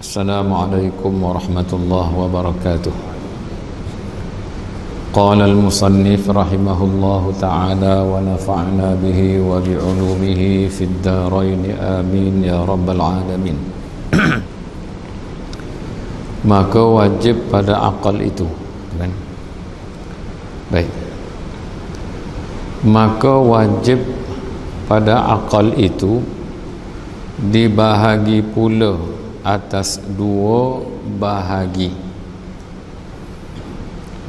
Assalamualaikum warahmatullahi wabarakatuh. Qala al-musannif rahimahullahu ta'ala wa nafa'na bihi wa bi'ulumihi fid dharain amin ya rabbal alamin. Maka wajib pada akal itu, kan? Baik. Maka wajib pada akal itu dibahagi pula atas dua bahagi.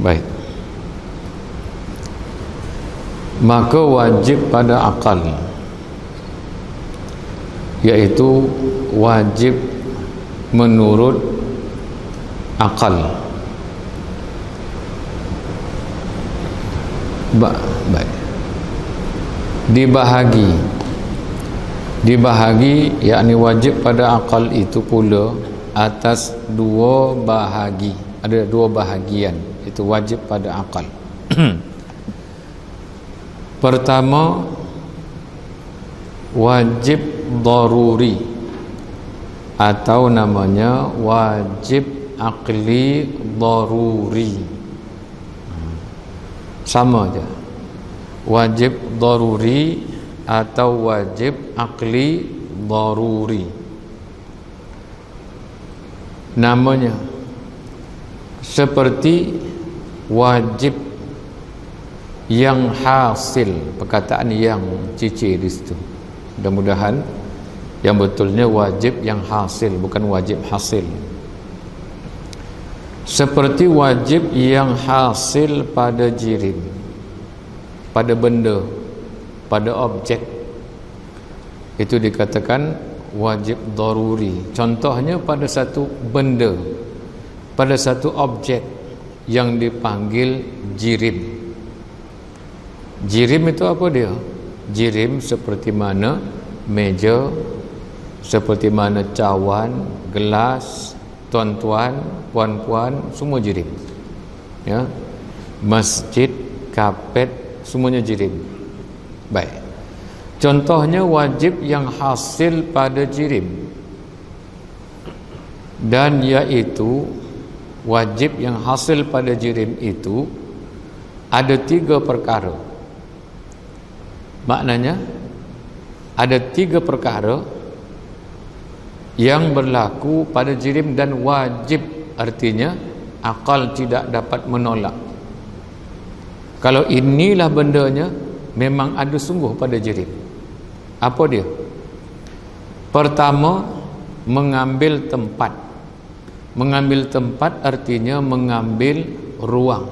Baik. Maka wajib pada akal, yaitu wajib menurut akal. Baik. Dibahagi yakni wajib pada akal itu pula atas dua bahagi. Ada dua bahagian, itu wajib pada akal. Pertama, wajib daruri atau namanya wajib akli daruri. Sama aja. Wajib daruri atau wajib akli daruri. Namanya seperti wajib yang hasil, perkataan yang cici di situ. Mudah-mudahan yang betulnya wajib yang hasil, bukan wajib hasil. Seperti wajib yang hasil pada jirim, pada benda, pada objek, itu dikatakan wajib daruri. Contohnya pada satu benda, pada satu objek yang dipanggil jirim. Jirim itu apa dia? Jirim seperti mana meja, seperti mana cawan, gelas, tuan-tuan, puan-puan, semua jirim. Ya. Masjid, kapet, semuanya jirim. Baik. Contohnya wajib yang hasil pada jirim, dan yaitu wajib yang hasil pada jirim itu ada tiga perkara. Maknanya ada tiga perkara yang berlaku pada jirim dan wajib, artinya akal tidak dapat menolak. Kalau inilah bendanya, memang ada sungguh pada jirim. Apa dia? Pertama, mengambil tempat. Mengambil tempat artinya mengambil ruang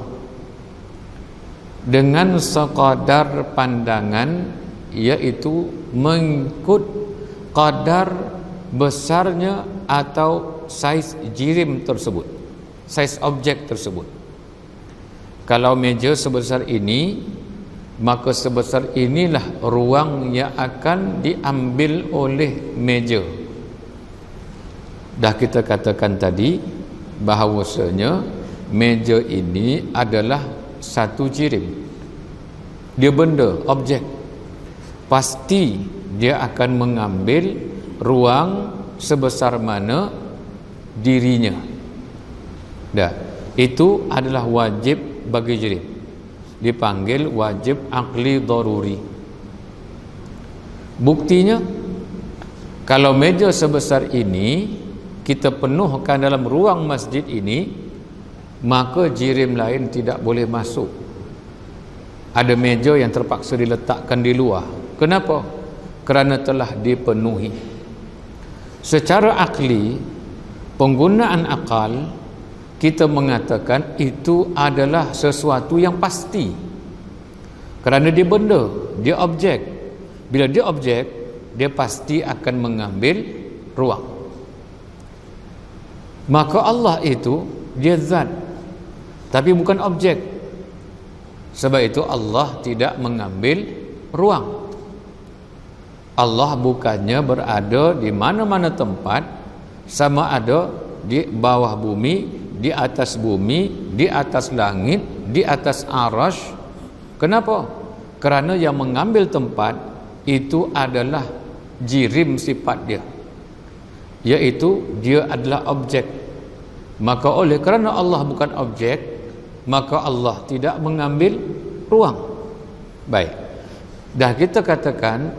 dengan sekadar pandangan, yaitu mengikut kadar besarnya atau saiz jirim tersebut, saiz objek tersebut. Kalau meja sebesar ini, maka sebesar inilah ruang yang akan diambil oleh meja. Dah kita katakan tadi bahawasanya meja ini adalah satu jirim. Dia benda, objek. Pasti dia akan mengambil ruang sebesar mana dirinya. Dah, itu adalah wajib bagi jirim. Dipanggil wajib akli daruri. Buktinya, kalau meja sebesar ini kita penuhkan dalam ruang masjid ini, maka jirim lain tidak boleh masuk. Ada meja yang terpaksa diletakkan di luar. Kenapa? Kerana telah dipenuhi. Secara akli, penggunaan akal, kita mengatakan itu adalah sesuatu yang pasti. Kerana dia benda, dia objek. Bila dia objek, dia pasti akan mengambil ruang. Maka Allah itu, dia zat, tapi bukan objek. Sebab itu Allah tidak mengambil ruang. Allah bukannya berada di mana-mana tempat, sama ada di bawah bumi, di atas bumi, di atas langit, di atas arasy. Kenapa? Kerana yang mengambil tempat itu adalah jirim sifat dia. iaitu dia adalah objek. Maka oleh kerana Allah bukan objek, maka Allah tidak mengambil ruang. Baik, dah kita katakan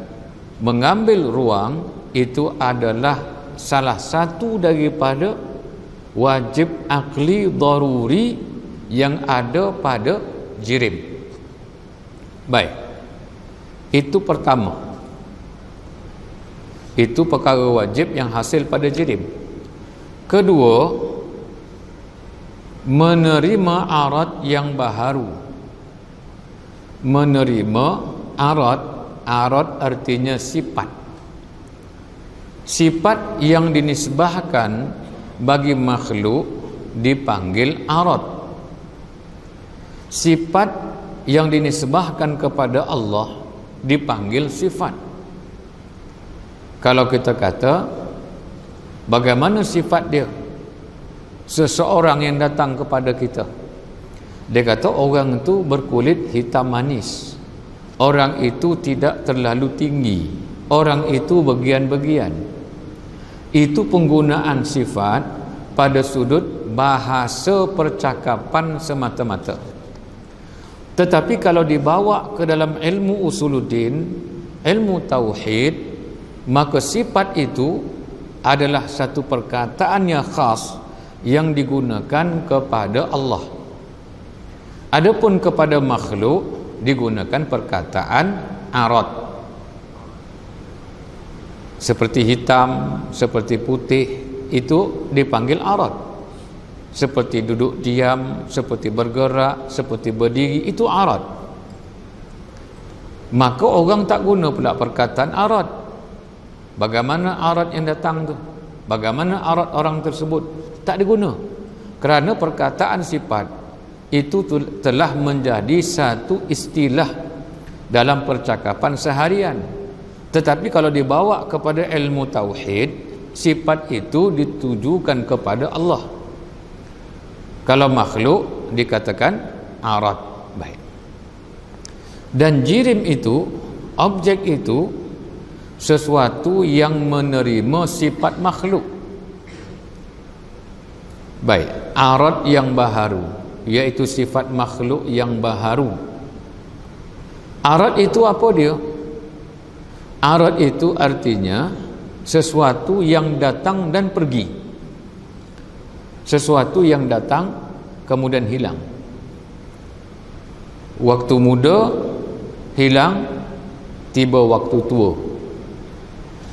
mengambil ruang itu adalah salah satu daripada wajib akli daruri yang ada pada jirim. Baik, itu pertama, itu perkara wajib yang hasil pada jirim. Kedua, menerima arad yang baharu. Menerima arad artinya sifat. Sifat yang dinisbahkan bagi makhluk dipanggil arad. Sifat yang dinisbahkan kepada Allah dipanggil sifat. Kalau kita kata bagaimana sifat dia, seseorang yang datang kepada kita, dia kata orang itu berkulit hitam manis, orang itu tidak terlalu tinggi, orang itu bagian-bagian. Itu penggunaan sifat pada sudut bahasa percakapan semata-mata. Tetapi kalau dibawa ke dalam ilmu usuluddin, ilmu tauhid, maka sifat itu adalah satu perkataan yang khas yang digunakan kepada Allah. Adapun kepada makhluk digunakan perkataan arad. Seperti hitam, seperti putih, itu dipanggil arad. Seperti duduk diam, seperti bergerak, seperti berdiri, itu arad. Maka orang tak guna pula perkataan arad. Bagaimana arad yang datang tu? Bagaimana arad orang tersebut? Tak diguna. Kerana perkataan sifat itu telah menjadi satu istilah dalam percakapan seharian. Tetapi kalau dibawa kepada ilmu tauhid, sifat itu ditujukan kepada Allah. Kalau makhluk dikatakan arad. Baik. Dan jirim itu, objek itu sesuatu yang menerima sifat makhluk. Baik, arad yang baharu, iaitu sifat makhluk yang baharu. Arad itu apa dia? Arad itu artinya sesuatu yang datang dan pergi. Sesuatu yang datang kemudian hilang. Waktu muda hilang, tiba waktu tua.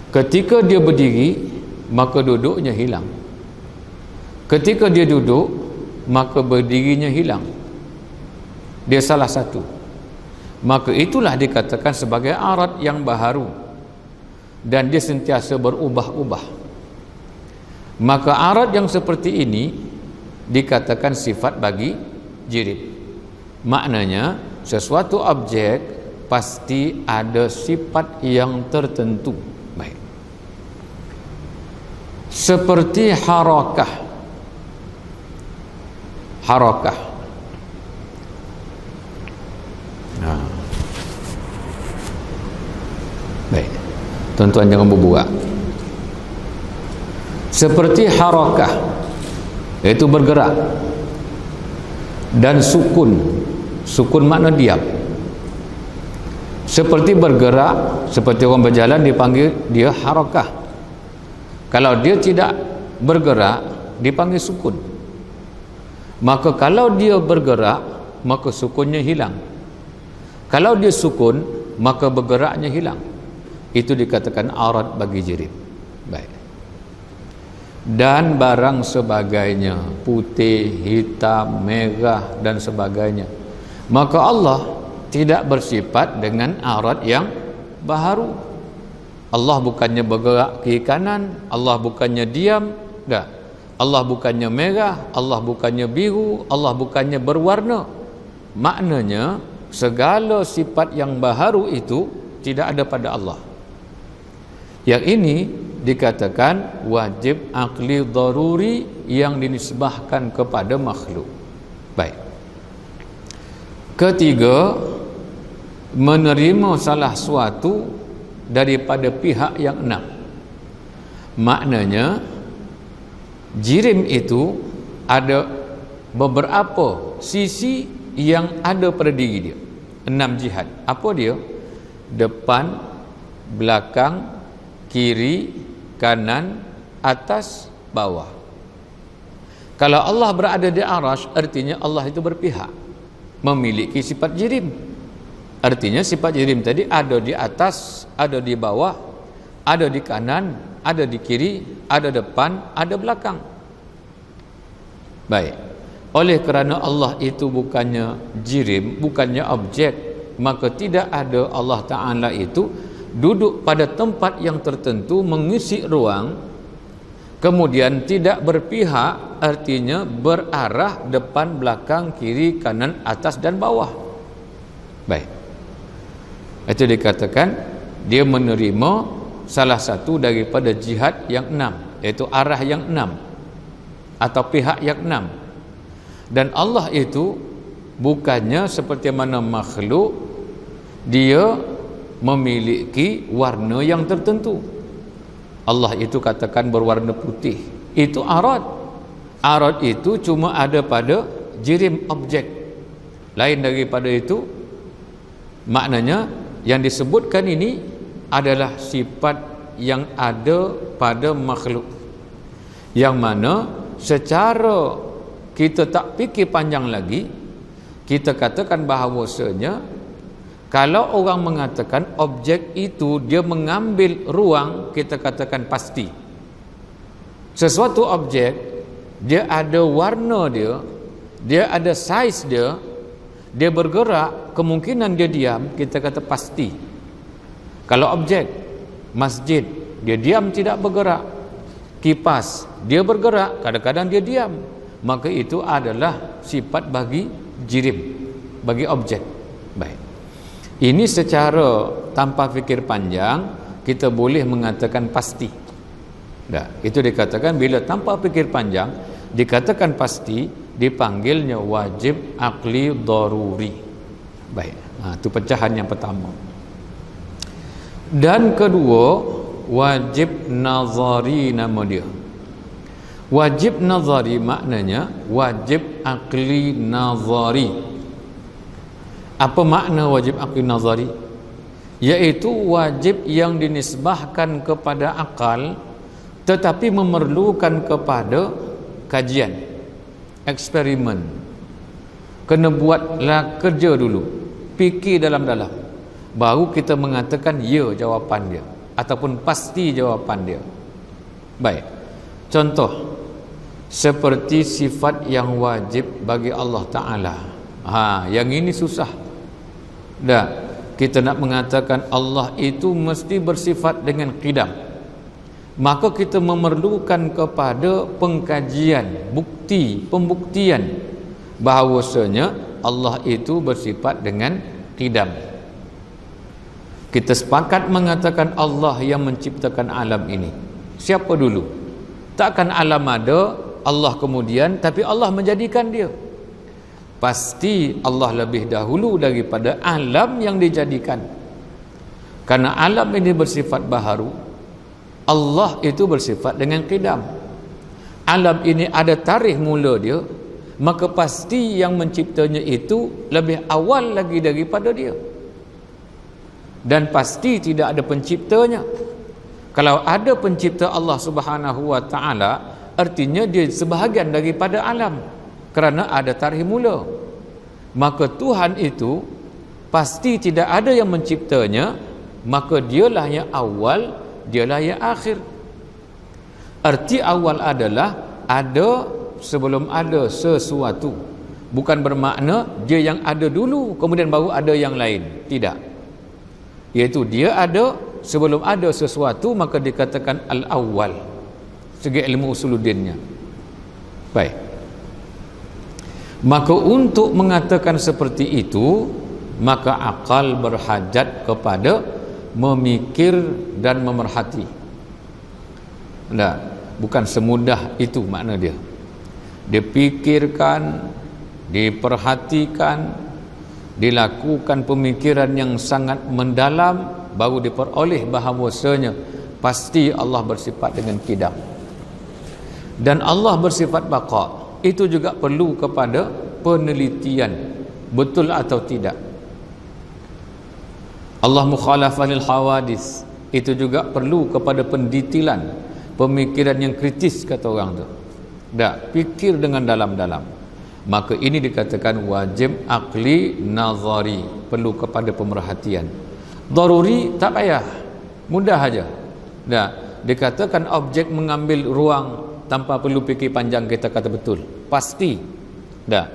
Ketika dia berdiri, maka duduknya hilang. Ketika dia duduk, maka berdirinya hilang. Dia salah satu. Maka itulah dikatakan sebagai arad yang baharu, dan dia sentiasa berubah-ubah. Maka arad yang seperti ini dikatakan sifat bagi jirim. Maknanya sesuatu objek pasti ada sifat yang tertentu. Baik. Seperti harakah. Harakah. Baik. Tuan-tuan jangan berbuat. Seperti harakah, iaitu bergerak, dan sukun. Sukun makna diam. Seperti bergerak, seperti orang berjalan dipanggil dia harakah. Kalau dia tidak bergerak dipanggil sukun. Maka kalau dia bergerak, maka sukunnya hilang. Kalau dia sukun, maka bergeraknya hilang. Itu dikatakan arad bagi jirim. Baik. Dan barang sebagainya, putih, hitam, merah dan sebagainya. Maka Allah tidak bersifat dengan arad yang baharu. Allah bukannya bergerak kiri kanan, Allah bukannya diam, dah. Allah bukannya merah, Allah bukannya biru, Allah bukannya berwarna. Maknanya segala sifat yang baharu itu tidak ada pada Allah. Yang ini dikatakan wajib akli daruri yang dinisbahkan kepada makhluk. Baik. Ketiga, menerima salah suatu daripada pihak yang enam. Maknanya jirim itu ada beberapa sisi yang ada pada diri dia. 6 jihad. Apa dia? Depan, belakang, kiri, kanan, atas, bawah. Kalau Allah berada di arasy, artinya Allah itu berpihak, memiliki sifat jirim. Artinya sifat jirim tadi ada di atas, ada di bawah, ada di kanan, ada di kiri, ada depan, ada belakang. Baik. Oleh kerana Allah itu bukannya jirim, bukannya objek, maka tidak ada Allah Ta'ala itu duduk pada tempat yang tertentu, mengisi ruang, kemudian tidak berpihak, artinya berarah depan, belakang, kiri, kanan, atas dan bawah. Baik. Itu dikatakan dia menerima salah satu daripada jihad yang 6, iaitu arah yang 6 atau pihak yang 6. Dan Allah itu bukannya seperti mana makhluk, dia memiliki warna yang tertentu. Allah itu katakan berwarna putih, itu arad. Arad itu cuma ada pada jirim, objek. Lain daripada itu, maknanya yang disebutkan ini adalah sifat yang ada pada makhluk, yang mana secara kita tak fikir panjang lagi, kita katakan bahawasanya kalau orang mengatakan objek itu dia mengambil ruang, kita katakan pasti. Sesuatu objek dia ada warna dia, dia ada saiz dia, dia bergerak, kemungkinan dia diam, kita kata pasti. Kalau objek masjid, dia diam tidak bergerak. Kipas, dia bergerak, kadang-kadang dia diam. Maka itu adalah sifat bagi jirim, bagi objek. Baik. Ini secara tanpa fikir panjang kita boleh mengatakan pasti. Dah, itu dikatakan bila tanpa fikir panjang dikatakan pasti, dipanggilnya wajib akli daruri. Baik. Itu pecahan yang pertama. Dan kedua, wajib nazari nama dia. Wajib nazari maknanya wajib akli nazari. Apa makna wajib akli nazari? Iaitu wajib yang dinisbahkan kepada akal tetapi memerlukan kepada kajian, eksperimen. Kena buatlah kerja dulu, fikir dalam-dalam, baru kita mengatakan ya jawapan dia ataupun pasti jawapan dia. Baik. Contoh seperti sifat yang wajib bagi Allah Ta'ala. Yang ini susah. Dah, kita nak mengatakan Allah itu mesti bersifat dengan qidam, maka kita memerlukan kepada pengkajian, bukti, pembuktian bahawasanya Allah itu bersifat dengan qidam. Kita sepakat mengatakan Allah yang menciptakan alam ini. Siapa dulu? Takkan alam ada, Allah kemudian, tapi Allah menjadikan dia. Pasti Allah lebih dahulu daripada alam yang dijadikan. Karena alam ini bersifat baharu, Allah itu bersifat dengan qidam. Alam ini ada tarikh mula dia, maka pasti yang menciptanya itu lebih awal lagi daripada dia. Dan pasti tidak ada penciptanya. Kalau ada pencipta Allah Subhanahu wa Ta'ala, artinya dia sebahagian daripada alam, kerana ada tarikh mula. Maka Tuhan itu pasti tidak ada yang menciptanya, maka dialah yang awal, dialah yang akhir. Arti awal adalah ada sebelum ada sesuatu. Bukan bermakna dia yang ada dulu kemudian baru ada yang lain. Tidak. Iaitu dia ada sebelum ada sesuatu, maka dikatakan al-awwal segi ilmu usuluddinnya. Baik. Maka untuk mengatakan seperti itu, maka akal berhajat kepada memikir dan memerhati. Nah, bukan semudah itu makna dia. Dipikirkan, diperhatikan, dilakukan pemikiran yang sangat mendalam, baru diperoleh bahawasanya pasti Allah bersifat dengan qidam. Dan Allah bersifat baqa, itu juga perlu kepada penelitian, betul atau tidak. Allah mukhalafah lil hawadis, itu juga perlu kepada pendetilan, pemikiran yang kritis kata orang tu. Dak fikir dengan dalam-dalam. Maka ini dikatakan wajib akli nazari, perlu kepada pemerhatian. Daruri tak payah, mudah aja. Dak dikatakan objek mengambil ruang tanpa perlu fikir panjang, kita kata betul, pasti. Dak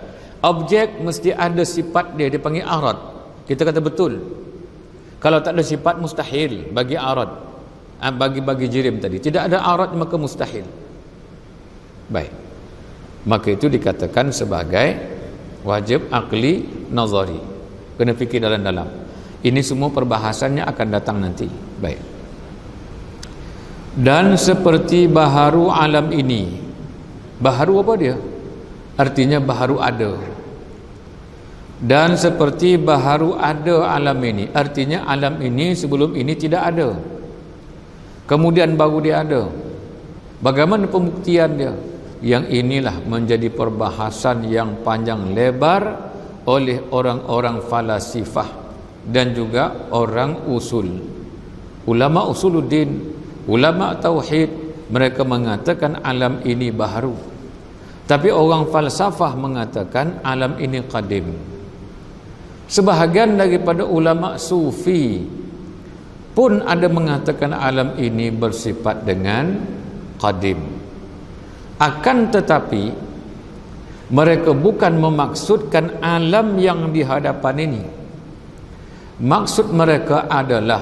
objek mesti ada sifat dia dipanggil arad, kita kata betul. Kalau tak ada sifat mustahil bagi arad, bagi jirim tadi tidak ada arad maka mustahil. Baik, maka itu dikatakan sebagai wajib akli nazari, kena fikir dalam-dalam. Ini semua perbahasannya akan datang nanti. Baik. Dan seperti baharu alam ini, baharu apa dia? Artinya baharu ada. Dan seperti baharu ada alam ini, artinya alam ini sebelum ini tidak ada, kemudian baru dia ada. Bagaimana pembuktian dia? Yang inilah menjadi perbahasan yang panjang lebar oleh orang-orang falasifah dan juga orang usul, ulama usuluddin, ulama tauhid. Mereka mengatakan alam ini baharu, tapi orang falsafah mengatakan alam ini qadim. Sebahagian daripada ulama sufi pun ada mengatakan alam ini bersifat dengan qadim. Akan tetapi mereka bukan memaksudkan alam yang di hadapan ini. Maksud mereka adalah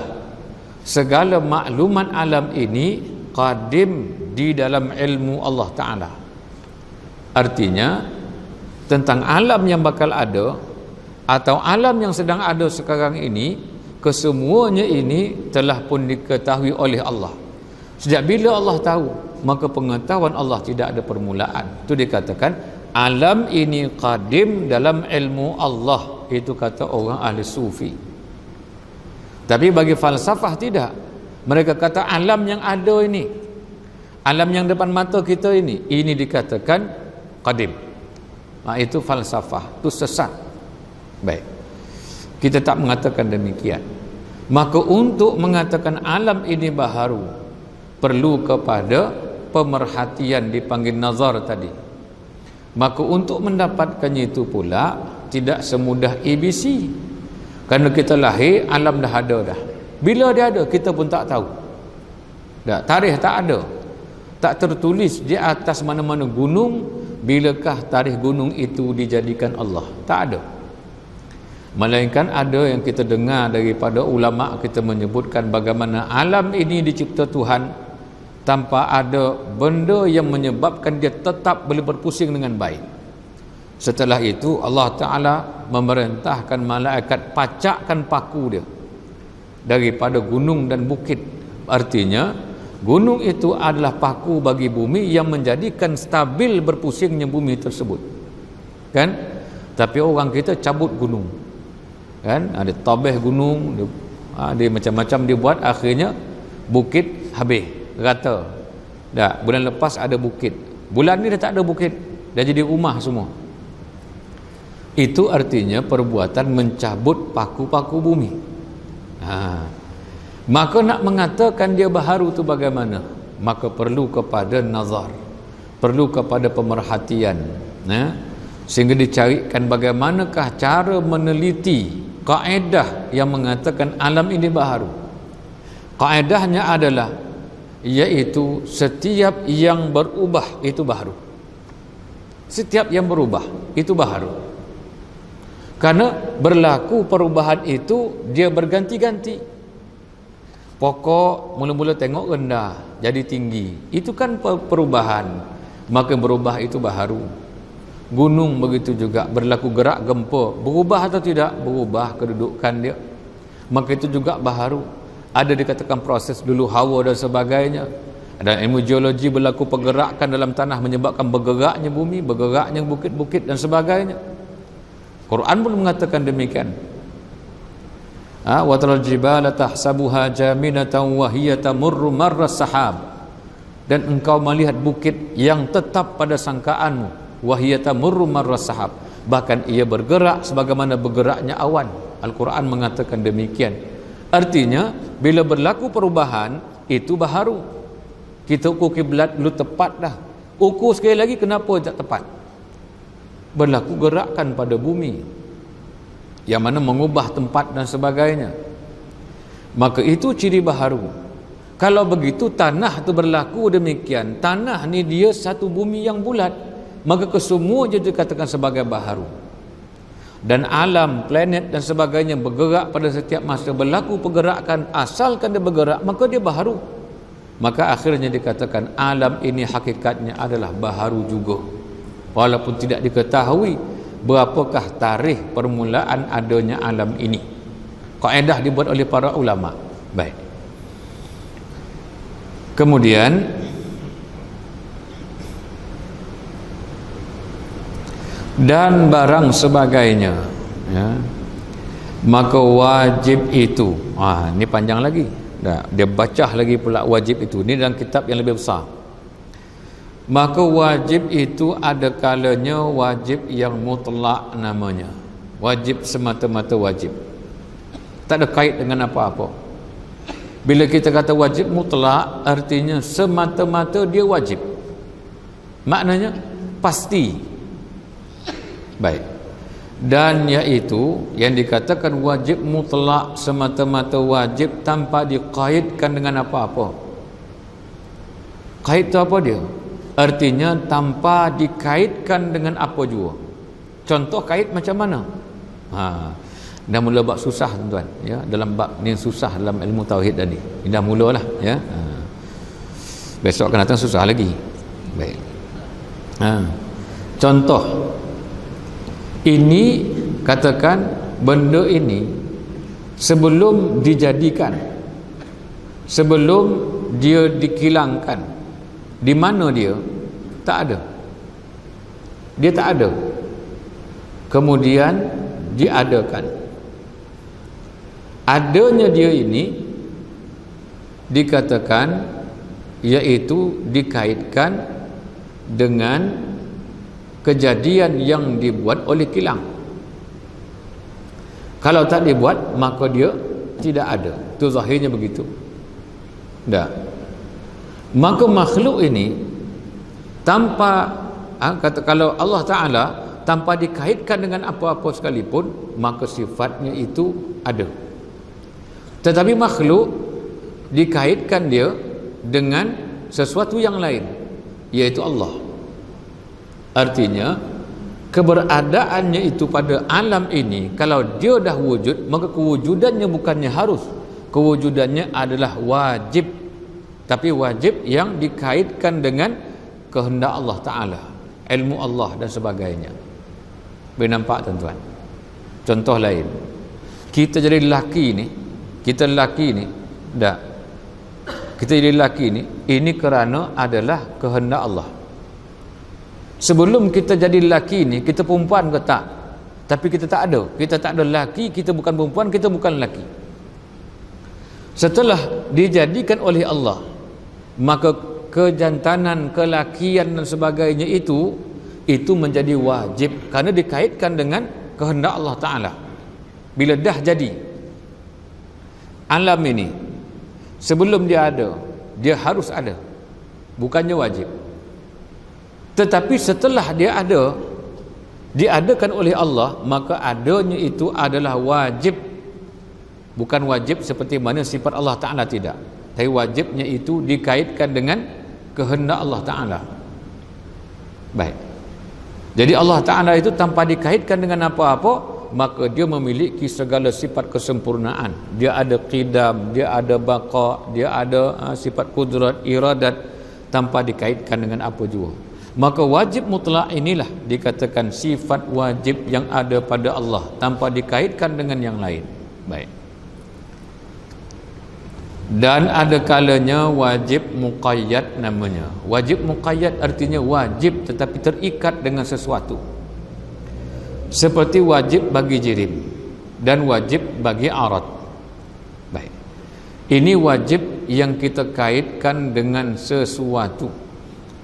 segala maklumat alam ini qadim di dalam ilmu Allah Ta'ala. Artinya tentang alam yang bakal ada atau alam yang sedang ada sekarang ini, kesemuanya ini telah pun diketahui oleh Allah. Sejak bila Allah tahu, maka pengetahuan Allah tidak ada permulaan. Itu dikatakan alam ini qadim dalam ilmu Allah. Itu kata orang ahli sufi. Tapi bagi falsafah tidak. Mereka kata alam yang ada ini, alam yang depan mata kita ini dikatakan qadim. Itu falsafah, itu sesat. Baik, kita tak mengatakan demikian. Maka untuk mengatakan alam ini baharu, perlu kepada pemerhatian, dipanggil nazar tadi. Maka untuk mendapatkannya itu pula tidak semudah ABC. Kerana kita lahir, alam dah ada dah. Bila dia ada, kita pun tak tahu. Dah, tarikh tak ada. Tak tertulis di atas mana-mana gunung bilakah tarikh gunung itu dijadikan Allah. Tak ada. Melainkan ada yang kita dengar daripada ulama kita menyebutkan bagaimana alam ini dicipta Tuhan tanpa ada benda yang menyebabkan dia tetap boleh berpusing dengan baik. Setelah itu Allah Ta'ala memerintahkan malaikat pacakkan paku dia daripada gunung dan bukit. Artinya gunung itu adalah paku bagi bumi yang menjadikan stabil berpusingnya bumi tersebut, kan? Tapi orang kita cabut gunung, kan? Ada tabeh gunung, dia macam-macam dia buat, akhirnya bukit habis rata. Dah bulan lepas ada bukit, bulan ni dah tak ada bukit, dah jadi rumah semua. Itu artinya perbuatan mencabut paku-paku bumi. Maka nak mengatakan dia baharu tu bagaimana? Maka perlu kepada nazar, perlu kepada pemerhatian, sehingga dicarikan bagaimanakah cara meneliti kaedah yang mengatakan alam ini baharu. Kaedahnya adalah iaitu setiap yang berubah itu baharu. Setiap yang berubah itu baharu. Karena berlaku perubahan itu dia berganti-ganti. Pokok mula-mula tengok rendah jadi tinggi, itu kan perubahan, maka berubah itu baharu. Gunung begitu juga, berlaku gerak gempa, berubah atau tidak? Berubah kedudukan dia, maka itu juga baharu. Ada dikatakan proses dulu hawa dan sebagainya. Ada ilmu geologi, berlaku pergerakan dalam tanah menyebabkan bergeraknya bumi, bergeraknya bukit-bukit dan sebagainya. Quran pun mengatakan demikian. wa taral jibala tahsabuha jaminatan wa hiya tamurru marras sahab, dan engkau melihat bukit yang tetap pada sangkaanmu, wa hiya tamurru marras sahab, bahkan ia bergerak sebagaimana bergeraknya awan. Al-Quran mengatakan demikian. Artinya bila berlaku perubahan itu baharu. Kita ukur kiblat dulu tepat dah, ukur sekali lagi kenapa tak tepat? Berlaku gerakan pada bumi yang mana mengubah tempat dan sebagainya, maka itu ciri baharu. Kalau begitu tanah tu berlaku demikian, tanah ni dia satu bumi yang bulat, maka kesemua je dikatakan sebagai baharu. Dan alam, planet dan sebagainya bergerak pada setiap masa, berlaku pergerakan, asalkan dia bergerak maka dia baharu. Maka akhirnya dikatakan alam ini hakikatnya adalah baharu juga, walaupun tidak diketahui berapakah tarikh permulaan adanya alam ini. Kaedah dibuat oleh para ulama. Baik. Kemudian dan barang sebagainya, ya, maka wajib itu, ini panjang lagi, dia baca lagi pula wajib itu, ini dalam kitab yang lebih besar. Maka wajib itu ada kalanya wajib yang mutlak namanya, wajib semata-mata wajib, tak ada kait dengan apa-apa. Bila kita kata wajib mutlak, artinya semata-mata dia wajib, maknanya pasti. Baik. Dan iaitu yang dikatakan wajib mutlak, semata-mata wajib tanpa dikaitkan dengan apa-apa. Kait itu apa dia? Artinya tanpa dikaitkan dengan apa juga. Contoh kait macam mana? Dah mula bab susah tuan-tuan, ya, dalam bab ni susah dalam ilmu tauhid tadi. Ini dah mulalah, ya. Besok akan datang susah lagi. Baik. Contoh ini, katakan benda ini sebelum dijadikan, sebelum dia dikilangkan, di mana dia? Tak ada. Dia tak ada. Kemudian diadakan. Adanya dia ini dikatakan iaitu dikaitkan dengan kejadian yang dibuat oleh kilang. Kalau tak dibuat maka dia tidak ada. Itu zahirnya begitu. Dah. Maka makhluk ini tanpa kata kalau Allah Ta'ala tanpa dikaitkan dengan apa-apa sekalipun, maka sifatnya itu ada. Tetapi makhluk dikaitkan dia dengan sesuatu yang lain, iaitu Allah. Artinya keberadaannya itu pada alam ini, kalau dia dah wujud, maka kewujudannya bukannya harus, kewujudannya adalah wajib. Tapi wajib yang dikaitkan dengan kehendak Allah Ta'ala, ilmu Allah dan sebagainya. Boleh nampak tuan-tuan? Contoh lain, kita jadi lelaki ni, kita lelaki ni, dah, kita jadi lelaki ni, ini kerana adalah kehendak Allah. Sebelum kita jadi lelaki ni, kita perempuan ke tak? Tapi kita tak ada. Kita tak ada lelaki, kita bukan perempuan, kita bukan lelaki. Setelah dijadikan oleh Allah, maka kejantanan, kelakian dan sebagainya itu menjadi wajib kerana dikaitkan dengan kehendak Allah Ta'ala. Bila dah jadi alam ini, sebelum dia ada, dia harus ada, bukannya wajib. Tetapi setelah dia ada, diadakan oleh Allah, maka adanya itu adalah wajib. Bukan wajib seperti mana sifat Allah Ta'ala, tidak. Tapi wajibnya itu dikaitkan dengan kehendak Allah Ta'ala. Baik. Jadi Allah Ta'ala itu tanpa dikaitkan dengan apa-apa, maka dia memiliki segala sifat kesempurnaan. Dia ada qidam, dia ada baqa, dia ada sifat kudrat, iradat, tanpa dikaitkan dengan apa juga. Maka wajib mutlak inilah dikatakan sifat wajib yang ada pada Allah tanpa dikaitkan dengan yang lain. Baik. Dan ada kalanya wajib muqayyad namanya. Wajib muqayyad artinya wajib tetapi terikat dengan sesuatu. Seperti wajib bagi jirim dan wajib bagi arat. Ini wajib yang kita kaitkan dengan sesuatu.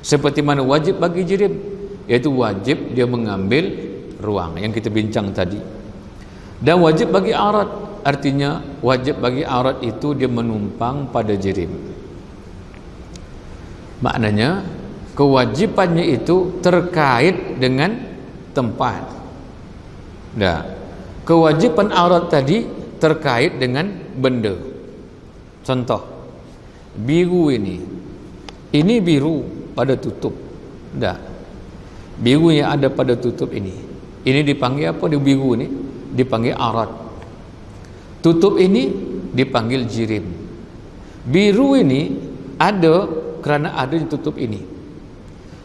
Seperti mana wajib bagi jirim, iaitu wajib dia mengambil ruang yang kita bincang tadi. Dan wajib bagi arat, artinya wajib bagi arat itu dia menumpang pada jirim. Maknanya kewajibannya itu terkait dengan tempat. Dah. Kewajiban arat tadi terkait dengan benda. Contoh, biru ini biru pada tutup. Dah. Biru yang ada pada tutup ini dipanggil apa? Dia biru ni dipanggil arat. Tutup ini dipanggil jirim. Biru ini ada kerana ada di tutup ini.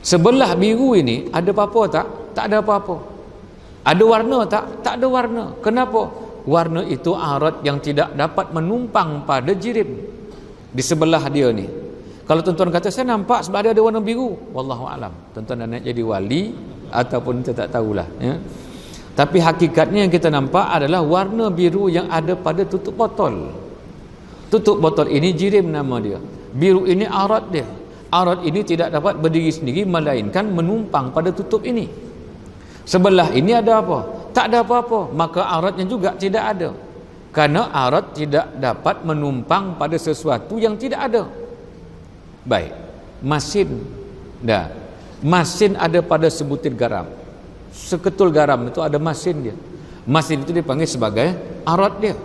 Sebelah biru ini ada apa-apa tak? Tak ada apa-apa. Ada warna tak? Tak ada warna. Kenapa? Warna itu arat yang tidak dapat menumpang pada jirim. Di sebelah dia ni. Kalau tuan-tuan kata saya nampak sebelah dia ada warna biru, wallahu alam. Tuan-tuan nak jadi wali ataupun kita tak tahulah, ya. Tapi hakikatnya yang kita nampak adalah warna biru yang ada pada tutup botol. Tutup botol ini jirim nama dia. Biru ini arat dia. Arat ini tidak dapat berdiri sendiri melainkan menumpang pada tutup ini. Sebelah ini ada apa? Tak ada apa-apa. Maka aratnya juga tidak ada. Karena arat tidak dapat menumpang pada sesuatu yang tidak ada. Baik. Masin. Dah. Masin ada pada sebutir garam. Seketul garam itu ada masin dia. Masin itu dipanggil sebagai arat dia.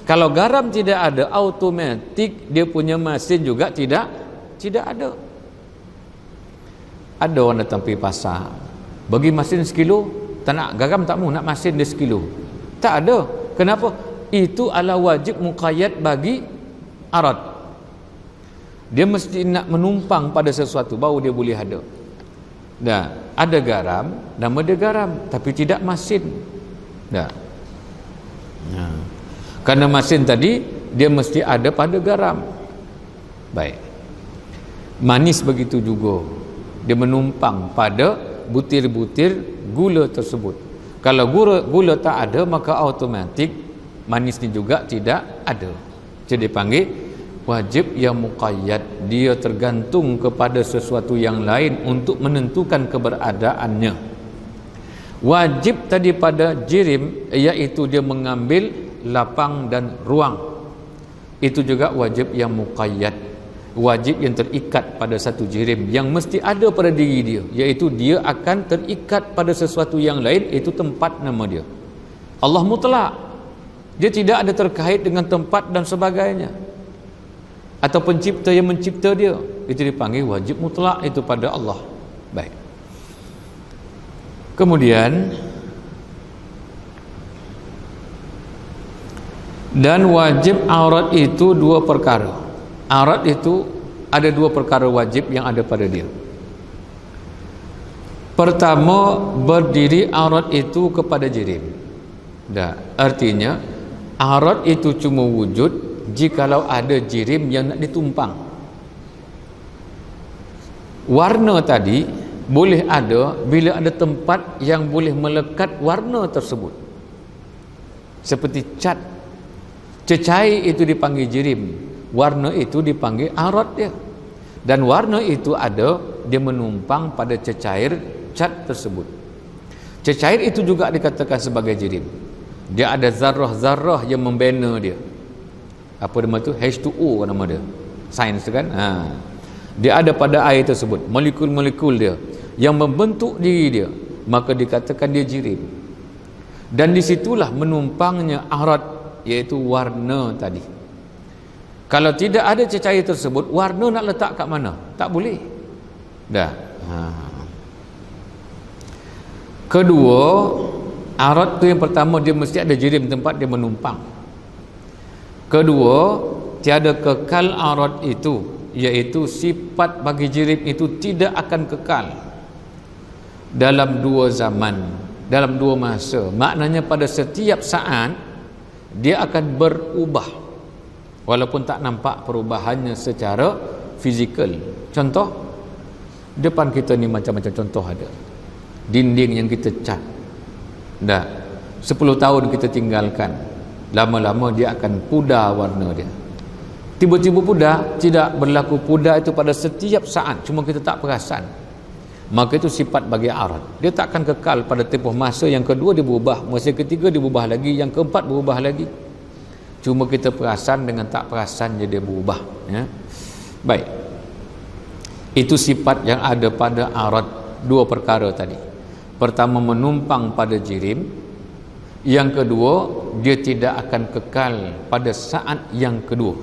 Kalau garam tidak ada, automatik dia punya masin juga tidak ada. Ada orang datang pergi pasar, bagi masin sekilo, tak nak garam tak mau, nak masin dia sekilo. Tak ada. Kenapa? Itu adalah wajib muqayyad bagi arat. Dia mesti nak menumpang pada sesuatu baru dia boleh ada. Dah, ada garam, nama dia garam, tapi tidak masin. Dah. Nah. Karena masin tadi dia mesti ada pada garam. Baik. Manis begitu juga. Dia menumpang pada butir-butir gula tersebut. Kalau gula tak ada, maka automatik manis ni juga tidak ada. Jadi dipanggil wajib yang muqayyad. Dia tergantung kepada sesuatu yang lain untuk menentukan keberadaannya. Wajib tadi pada jirim, iaitu dia mengambil lapang dan ruang. Itu juga wajib yang muqayyad, wajib yang terikat pada satu jirim yang mesti ada pada diri dia, iaitu dia akan terikat pada sesuatu yang lain, itu tempat nama dia. Allah mutlak, dia tidak ada terkait dengan tempat dan sebagainya, atau pencipta yang mencipta dia. Itu dipanggil wajib mutlak itu pada Allah. Baik. Kemudian dan wajib aurat itu dua perkara. Aurat itu ada dua perkara wajib yang ada pada dia. Pertama, berdiri aurat itu kepada jirim. Artinya aurat itu cuma wujud jikalau ada jirim yang nak ditumpang. Warna tadi boleh ada bila ada tempat yang boleh melekat warna tersebut. Seperti cat, cecair itu dipanggil jirim, warna itu dipanggil aurat dia. Dan warna itu ada, dia menumpang pada cecair cat tersebut. Cecair itu juga dikatakan sebagai jirim. Dia ada zarrah-zarrah yang membina dia. Apa nama tu? H2O nama dia. Sains kan? Dia ada pada air tersebut, molekul-molekul dia yang membentuk diri dia, maka dikatakan dia jirim. Dan disitulah menumpangnya aurat, iaitu warna tadi. Kalau tidak ada cecair tersebut, warna nak letak kat mana? Tak boleh. Dah. Kedua, aurat tu yang pertama, dia mesti ada jirim tempat dia menumpang. Kedua, tiada kekal aurat itu, iaitu sifat bagi jirim itu tidak akan kekal dalam dua zaman, dalam dua masa. Maknanya pada setiap saat dia akan berubah, walaupun tak nampak perubahannya secara fizikal. Contoh, depan kita ni macam-macam contoh ada. Dinding yang kita cat, 10 tahun kita tinggalkan, lama-lama dia akan pudar warna dia. Tiba-tiba pudar, tidak berlaku pudar itu pada setiap saat, cuma kita tak perasan. Maka itu sifat bagi arad. Dia takkan kekal pada tempoh masa yang kedua dia berubah, masa ketiga dia berubah lagi, yang keempat berubah lagi. Cuma kita perasan dengan tak perasan dia berubah, ya. Baik. Itu sifat yang ada pada arad, dua perkara tadi. Pertama, menumpang pada jirim. Yang kedua, dia tidak akan kekal pada saat yang kedua.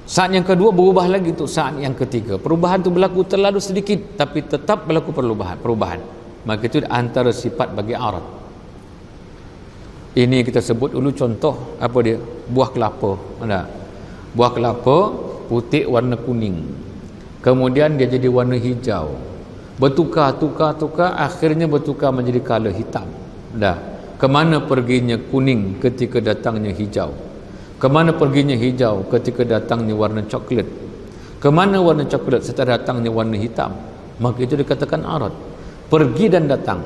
Saat yang kedua berubah lagi tu saat yang ketiga. Perubahan tu berlaku terlalu sedikit tapi tetap berlaku perubahan. Maka itu antara sifat bagi arad. Ini kita sebut dulu contoh apa dia? Buah kelapa. Ada. Buah kelapa putih warna kuning. Kemudian dia jadi warna hijau. Bertukar akhirnya bertukar menjadi color hitam. Dah. Kemana perginya kuning ketika datangnya hijau? Kemana perginya hijau ketika datangnya warna coklat? Kemana warna coklat setelah datangnya warna hitam? Maka itu dikatakan arad. Pergi dan datang.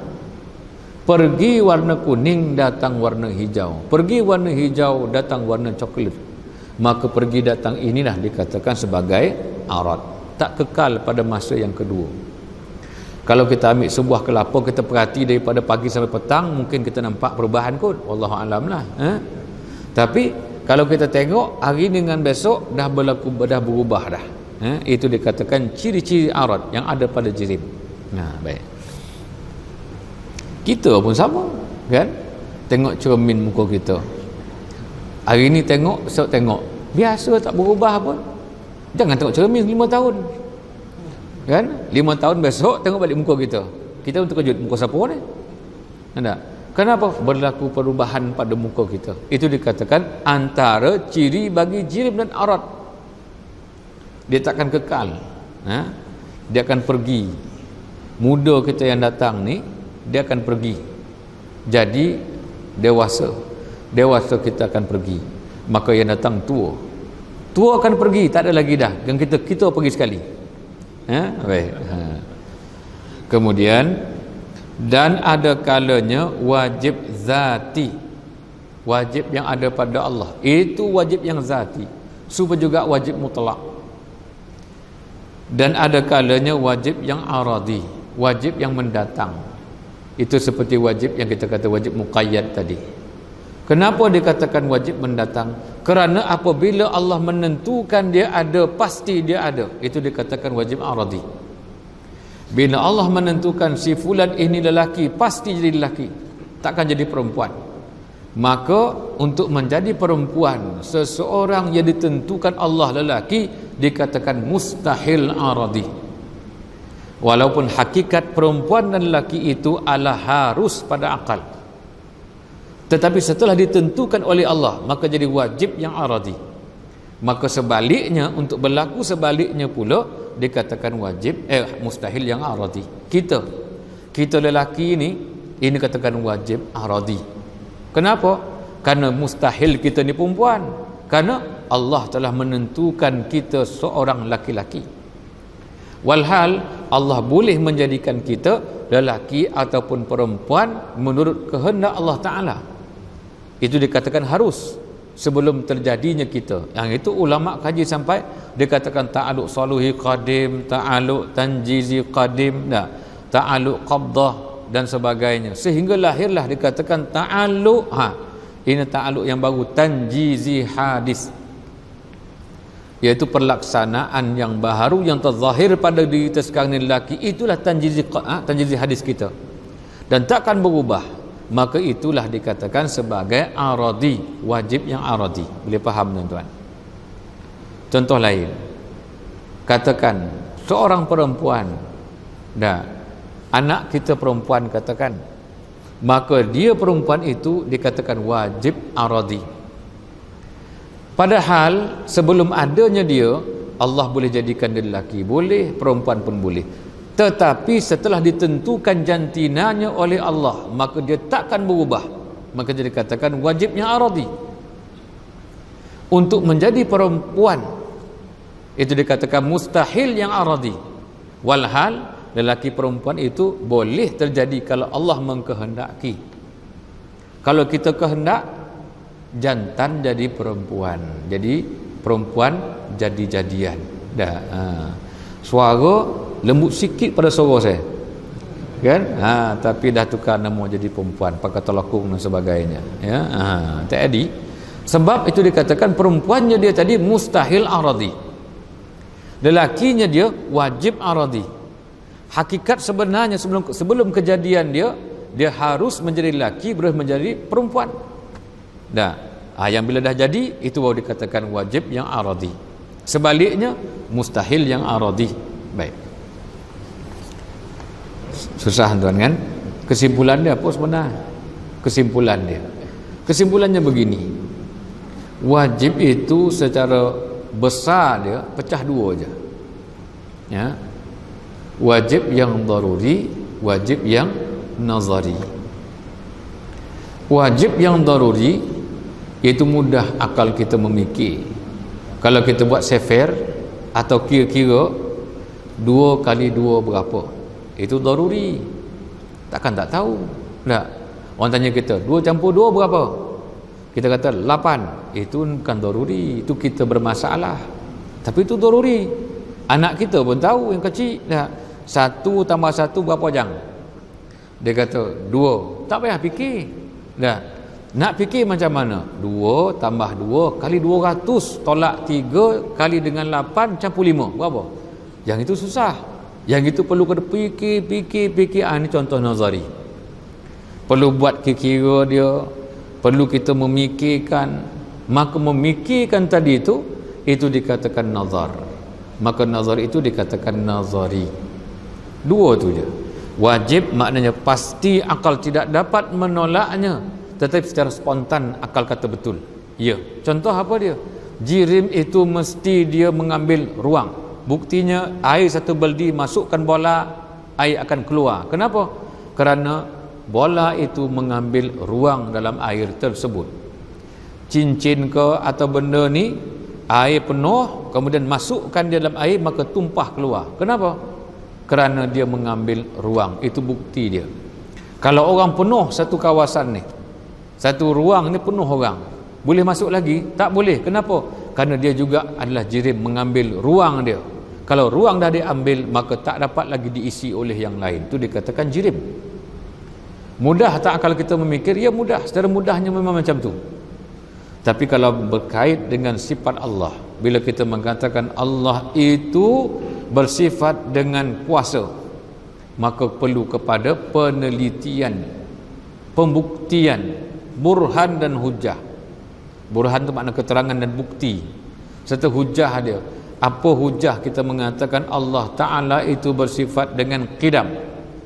Pergi warna kuning, datang warna hijau. Pergi warna hijau, datang warna coklat. Maka pergi datang inilah dikatakan sebagai arad. Tak kekal pada masa yang kedua. Kalau kita ambil sebuah kelapa, kita perhati daripada pagi sampai petang, mungkin kita nampak perubahan kot. Wallahualam lah. Tapi kalau kita tengok hari dengan besok dah berubah dah. Itu dikatakan ciri-ciri arad yang ada pada jirim. Nah, baik. Kita pun sama, kan? Tengok cermin muka kita. Hari ni tengok, esok tengok. Biasa tak berubah pun. Jangan tengok cermin 5 tahun. Kan? 5 tahun besok tengok balik muka kita. Kita pun terkejut, muka siapa ni? Ada. Kenapa berlaku perubahan pada muka kita? Itu dikatakan antara ciri bagi jirim dan arad. Dia takkan kekal. Dia akan pergi. Muda kita yang datang ni, dia akan pergi. Jadi dewasa. Dewasa kita akan pergi. Maka yang datang tua. Tua akan pergi, tak ada lagi dah. Dan kita pergi sekali. Baik. Kemudian dan ada kalanya wajib zati, wajib yang ada pada Allah, itu wajib yang zati, supaya juga wajib mutlak. Dan ada kalanya wajib yang aradi, wajib yang mendatang. Itu seperti wajib yang kita kata wajib muqayyad tadi. Kenapa dikatakan wajib mendatang? Kerana apabila Allah menentukan dia ada, pasti dia ada. Itu dikatakan wajib aradi. Bila Allah menentukan si fulan ini lelaki, pasti jadi lelaki, takkan jadi perempuan. Maka untuk menjadi perempuan, seseorang yang ditentukan Allah lelaki dikatakan mustahil aradi. Walaupun hakikat perempuan dan lelaki itu adalah harus pada akal, tetapi setelah ditentukan oleh Allah maka jadi wajib yang aradi. Maka sebaliknya, untuk berlaku sebaliknya pula dikatakan wajib mustahil yang aradi. Kita lelaki ini katakan wajib aradi. Kenapa? Karena mustahil kita ni perempuan. Karena Allah telah menentukan kita seorang laki-laki. Walhal Allah boleh menjadikan kita lelaki ataupun perempuan menurut kehendak Allah Ta'ala. Itu dikatakan harus sebelum terjadinya kita. Yang itu ulama kaji sampai dikatakan ta'aluk saluhi qadim, ta'aluk tanjizi qadim, ta'aluk qabdah dan sebagainya, sehingga lahirlah dikatakan ta'aluk. Ini ta'aluk yang baru, tanjizi hadis, iaitu perlaksanaan yang baru yang terzahir pada diri kita sekarang ni lelaki. Itulah tanjizi hadis kita dan takkan berubah. Maka itulah dikatakan sebagai aradi, wajib yang aradi. Boleh faham tuan-tuan? Contoh lain, katakan seorang perempuan, anak kita perempuan katakan, maka dia perempuan itu dikatakan wajib aradi. Padahal sebelum adanya dia, Allah boleh jadikan dia lelaki, boleh, perempuan pun boleh. Tetapi setelah ditentukan jantinanya oleh Allah, maka dia takkan berubah. Maka dia dikatakan wajibnya aradi. Untuk menjadi perempuan, itu dikatakan mustahil yang aradi. Walhal lelaki perempuan itu boleh terjadi kalau Allah mengkehendaki. Kalau kita kehendak, jantan jadi perempuan. Jadi perempuan jadi-jadian. Dah. Suara lembut sikit pada suara saya. Kan? Tapi dah tukar nama jadi perempuan, pakai telekung dan sebagainya. Ya. Tak jadi. Sebab itu dikatakan perempuannya dia tadi mustahil aradi. Lelakinya dia wajib aradi. Hakikat sebenarnya sebelum kejadian dia harus menjadi lelaki, boleh menjadi perempuan. Dah. Yang bila dah jadi, itu baru dikatakan wajib yang aradi. Sebaliknya mustahil yang aradi. Baik. Susah tuan kan? Kesimpulan dia apa sebenarnya? Kesimpulannya begini. Wajib itu secara besar dia pecah dua aja. Ya. Wajib yang daruri, wajib yang nazari. Wajib yang daruri itu mudah akal kita memikir. Kalau kita buat sefer atau kira-kira 2 kali 2 berapa, itu daruri. Takkan tak tahu. Tak. Orang tanya kita 2 campur 2 berapa, kita kata 8. Itu bukan daruri, itu kita bermasalah. Tapi itu daruri. Anak kita pun tahu, yang kecil. Tak. 1 tambah 1 berapa jam? Dia kata 2. Tak payah fikir. Tak. Nak fikir macam mana? 2 tambah 2 kali 200 tolak 3 kali dengan 8 campur 5 berapa? Yang itu susah. Yang itu perlu kena fikir. Ini contoh nazari. Perlu buat kira-kira dia, perlu kita memikirkan. Maka memikirkan tadi itu dikatakan nazar. Maka nazar itu dikatakan nazari. 2 tu je. Wajib maknanya pasti akal tidak dapat menolaknya, tetapi secara spontan akal kata betul. Ya. Contoh apa dia? Jirim itu mesti dia mengambil ruang. Buktinya air 1 beldi masukkan bola, air akan keluar. Kenapa? Kerana bola itu mengambil ruang dalam air tersebut. Cincin ke atau benda ni air penuh, kemudian masukkan dia dalam air, maka tumpah keluar. Kenapa? Kerana dia mengambil ruang. Itu bukti dia. Kalau orang penuh satu kawasan ni, satu ruang ni penuh orang, boleh masuk lagi? Tak boleh. Kenapa? Kerana dia juga adalah jirim, mengambil ruang dia. Kalau ruang dah diambil, maka tak dapat lagi diisi oleh yang lain. Itu dikatakan jirim. Mudah tak kalau kita memikir? Ya mudah. Secara mudahnya memang macam tu. Tapi kalau berkait dengan sifat Allah, bila kita mengatakan Allah itu bersifat dengan kuasa, maka perlu kepada penelitian, pembuktian, burhan dan hujah. Burhan itu makna keterangan dan bukti, serta hujah dia. Apa hujah kita mengatakan Allah Ta'ala itu bersifat dengan qidam?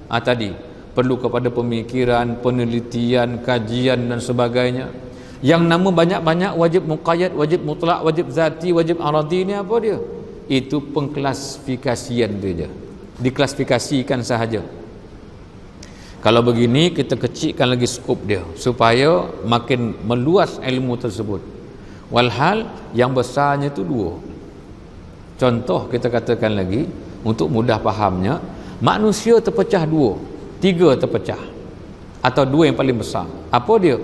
Tadi perlu kepada pemikiran, penelitian, kajian dan sebagainya. Yang nama banyak-banyak wajib muqayyad, wajib mutlak, wajib zati, wajib aradi ni apa dia? Itu pengklasifikasian dia. Diklasifikasikan sahaja. Kalau begini kita kecilkan lagi skop dia supaya makin meluas ilmu tersebut. Walhal yang besarnya itu 2. Contoh kita katakan lagi untuk mudah fahamnya, manusia terpecah 2, 3 terpecah, atau 2 yang paling besar. Apa dia?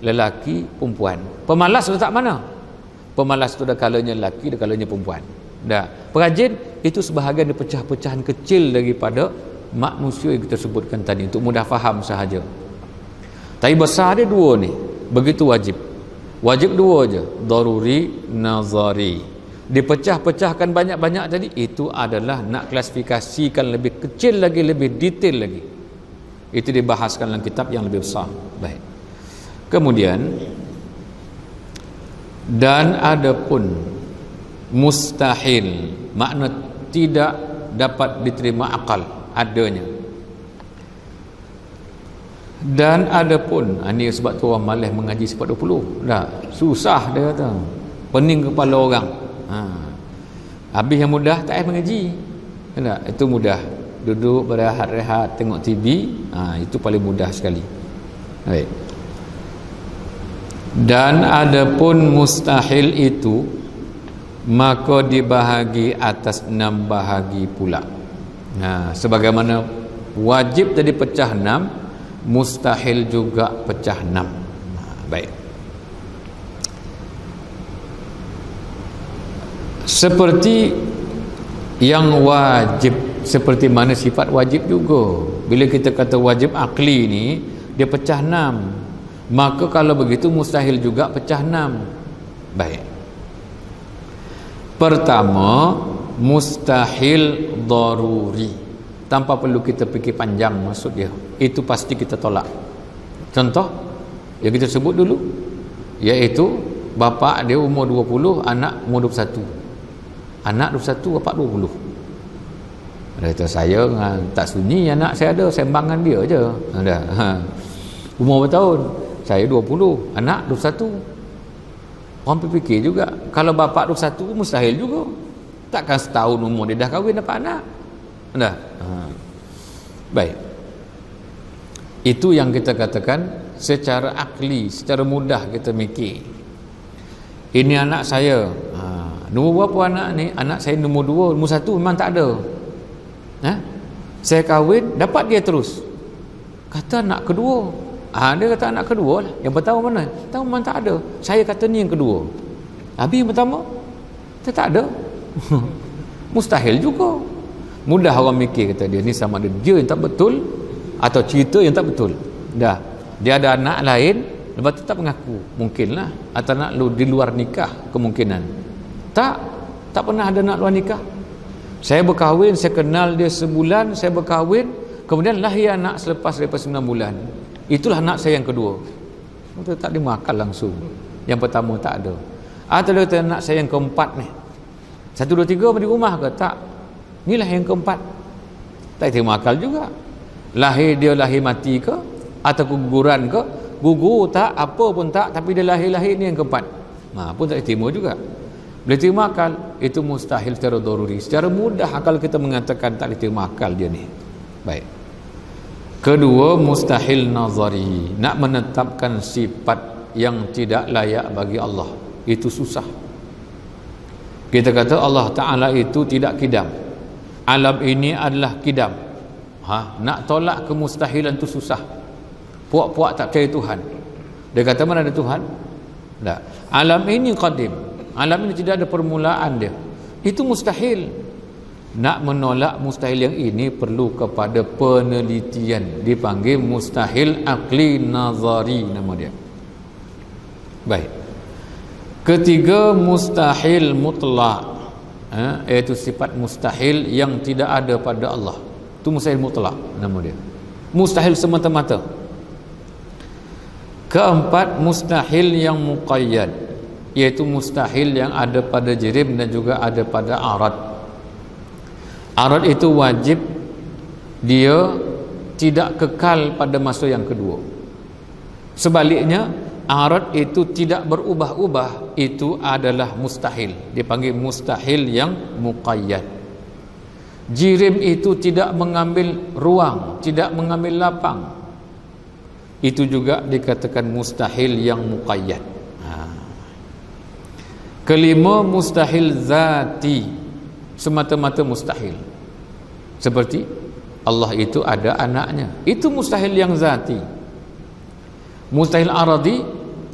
Lelaki, perempuan. Pemalas letak mana? Pemalas itu dah kalanya lelaki, dah kalanya perempuan. Dah. Perajin itu sebahagian dari pecah-pecahan kecil daripada manusia yang kita sebutkan tadi, untuk mudah faham sahaja. Tapi besar dia 2 ni. Begitu wajib. Wajib 2 je, daruri, nazari. Dipecah-pecahkan banyak-banyak tadi, itu adalah nak klasifikasikan lebih kecil lagi, lebih detail lagi. Itu dibahaskan dalam kitab yang lebih besar. Baik. Kemudian, dan adapun mustahil, makna tidak dapat diterima akal adanya. Dan adapun, ini sebab tu orang malas mengaji sifat 20. Dah susah dia kata, pening kepala orang. Habis yang mudah tak payah mengaji. Tak? Itu mudah, duduk berehat-rehat tengok TV. Itu paling mudah sekali. Baik. Dan adapun mustahil itu, maka dibahagi atas 6 bahagi pula. Sebagaimana wajib tadi pecah 6, mustahil juga pecah 6. Baik. Seperti yang wajib, seperti mana sifat wajib juga. Bila kita kata wajib akli ni, dia pecah 6. Maka kalau begitu mustahil juga pecah 6. Baik. Pertama, mustahil daruri. Tanpa perlu kita fikir panjang maksud dia. Itu pasti kita tolak. Contoh yang kita sebut dulu, iaitu bapa dia umur 20, anak umur 21. Anak 21, bapa 20. Dia kata, saya tak sunyi anak saya ada, sembangan dia je. Ada. Umur berapa tahun? Saya 20, anak 21. Orang fikir juga, kalau bapa 21 mustahil juga. Takkan setahun umur dia dah kahwin dapat anak. Dah. Baik. Itu yang kita katakan secara akli, secara mudah kita mikir. Ini anak saya. Nombor berapa anak ni? Anak saya nombor 2, nombor 1 memang tak ada. Saya kahwin, dapat dia terus. Kata anak kedua. Dia kata anak kedua lah. Yang pertama mana? Tahu memang tak ada. Saya kata ni yang kedua. Habis yang pertama? Dia tak ada. Mustahil juga. Mudah orang mikir, kata dia ni sama ada dia yang tak betul atau cerita yang tak betul. Dah. Dia ada anak lain, lepas tu tak mengaku. Mungkinlah. Atau anak di luar nikah, kemungkinan. Tak pernah ada anak luar nikah. Saya berkahwin, saya kenal dia sebulan, saya berkahwin, kemudian lahir anak selepas daripada 9 bulan. Itulah anak saya yang kedua. Itu tak dimakan langsung. Yang pertama tak ada. Atau dia kata anak saya yang keempat ni. 1, 2, 3 di rumah ke? Tak. Inilah yang keempat. Tak terima akal juga. Lahir mati ke? Atau keguguran ke? Gugur tak, apa pun tak, tapi dia lahir ni yang keempat. Pun tak terima juga. Boleh terima akal, itu mustahil secara daruri. Secara mudah akal kita mengatakan tak diterima akal dia ni. Baik. Kedua, mustahil nazari. Nak menetapkan sifat yang tidak layak bagi Allah, itu susah. Kita kata Allah Ta'ala itu tidak kidam. Alam ini adalah kidam. Nak tolak kemustahilan itu susah. Puak-puak tak percaya Tuhan. Dia kata mana ada Tuhan? Tak. Alam ini qadim. Alam ini tidak ada permulaan dia. Itu mustahil. Nak menolak mustahil yang ini perlu kepada penelitian. Dipanggil mustahil akli nazari nama dia. Baik. Ketiga, mustahil mutlak. Iaitu sifat mustahil yang tidak ada pada Allah. Itu mustahil mutlak nama dia. Mustahil semata-mata. Keempat, mustahil yang muqayyad, iaitu mustahil yang ada pada jirim dan juga ada pada arad. Arad itu wajib, dia tidak kekal pada masa yang kedua. Sebaliknya, arad itu tidak berubah-ubah, itu adalah mustahil. Dipanggil mustahil yang muqayyad. Jirim itu tidak mengambil ruang, tidak mengambil lapang. Itu juga dikatakan mustahil yang muqayyad. Kelima, mustahil zati, semata-mata mustahil. Seperti Allah itu ada anaknya, itu mustahil yang zati. Mustahil aradi,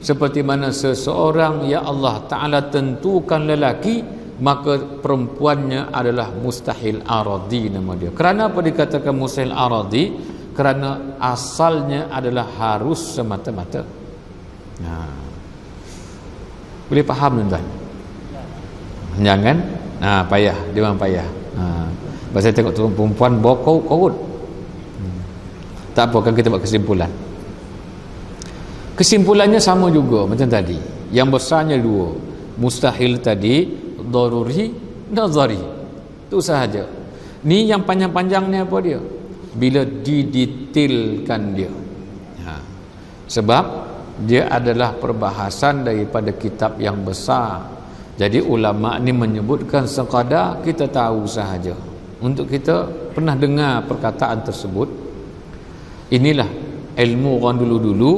seperti mana seseorang ya Allah Ta'ala tentukan lelaki, maka perempuannya adalah mustahil aradi nama dia. Kerana apa dikatakan mustahil aradi? Kerana asalnya adalah harus semata-mata. Boleh faham tuan-tuan? Jangan payah, dia memang payah. Pasal tengok turun perempuan bokau korut. Tak apa, kan kita buat kesimpulan. Kesimpulannya sama juga macam tadi. Yang besarnya dua. Mustahil tadi, daruri, nazari. Itu sahaja. Ni yang panjang-panjangnya apa dia? Bila didetailkan dia. Sebab dia adalah perbahasan daripada kitab yang besar. Jadi ulama ni menyebutkan sekadar kita tahu sahaja. Untuk kita pernah dengar perkataan tersebut. Inilah ilmu orang dulu-dulu,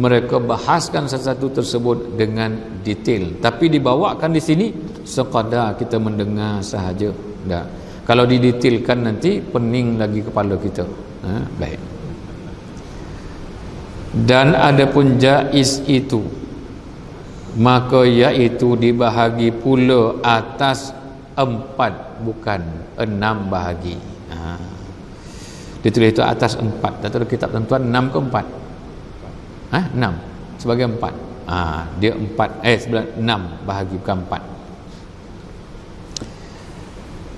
mereka bahaskan sesuatu tersebut dengan detail. Tapi dibawakan di sini sekadar kita mendengar sahaja. Dah. Kalau didetailkan nanti pening lagi kepala kita. Baik. Dan adapun jaiz itu, maka iaitu dibahagi pula atas 4 bukan 6 bahagi. Ditulis itu atas 4. Dalam kitab tentuan 6 ke 4? 6 sebagai 4. Dia 6 bahagi bukan 4.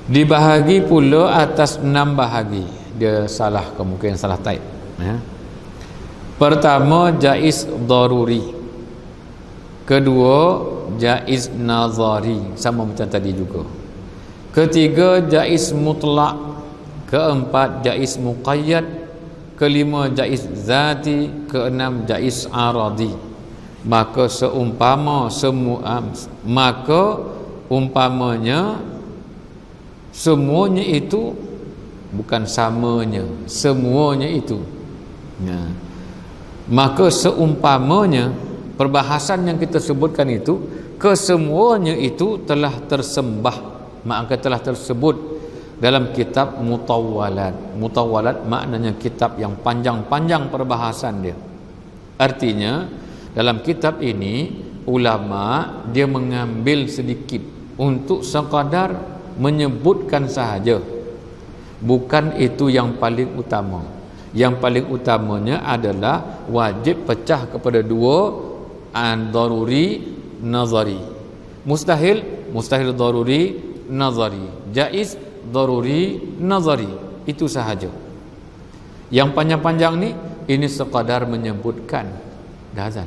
Dibahagi pula atas 6 bahagi. Dia salah, kemungkinan salah type. Pertama, jaiz daruri. Kedua, jaiz nazari, sama macam tadi juga. Ketiga, jaiz mutlak. Keempat, jaiz muqayyad. Kelima, jaiz zati. Keenam, jaiz aradi. Maka umpamanya semuanya itu bukan samanya, semuanya itu. Maka seumpamanya perbahasan yang kita sebutkan itu, kesemuanya itu telah tersembah, maka telah tersebut dalam kitab Mutawwalat. Mutawwalat maknanya kitab yang panjang-panjang perbahasan dia. Artinya dalam kitab ini ulama dia mengambil sedikit untuk sekadar menyebutkan sahaja, bukan itu yang paling utama. Yang paling utamanya adalah wajib pecah kepada 2, daruri nazari. Mustahil daruri nazari. Jaiz daruri nazari. Itu sahaja. Yang panjang-panjang ni, ini sekadar menyebutkan. Dah azan.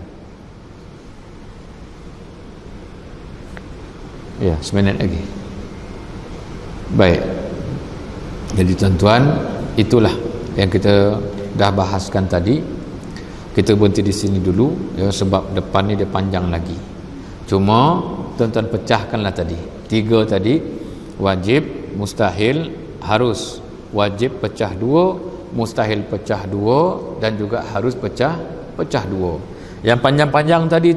Ya, 1 minit lagi. Baik. Jadi tuan-tuan, itulah yang kita dah bahaskan tadi. Kita berhenti di sini dulu ya, sebab depan ni dia panjang lagi. Cuma tuan-tuan pecahkanlah tadi. 3 tadi, wajib, mustahil, harus. Wajib pecah 2, mustahil pecah 2, dan juga harus pecah 2. Yang panjang-panjang tadi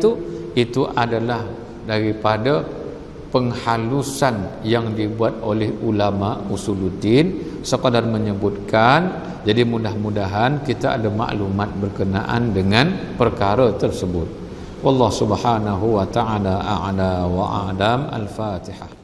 itu adalah daripada penghalusan yang dibuat oleh ulama usuluddin sekadar menyebutkan. Jadi mudah-mudahan kita ada maklumat berkenaan dengan perkara tersebut. Wallahu subhanahu wa ta'ala a'la wa a'lam. Al-Fatihah.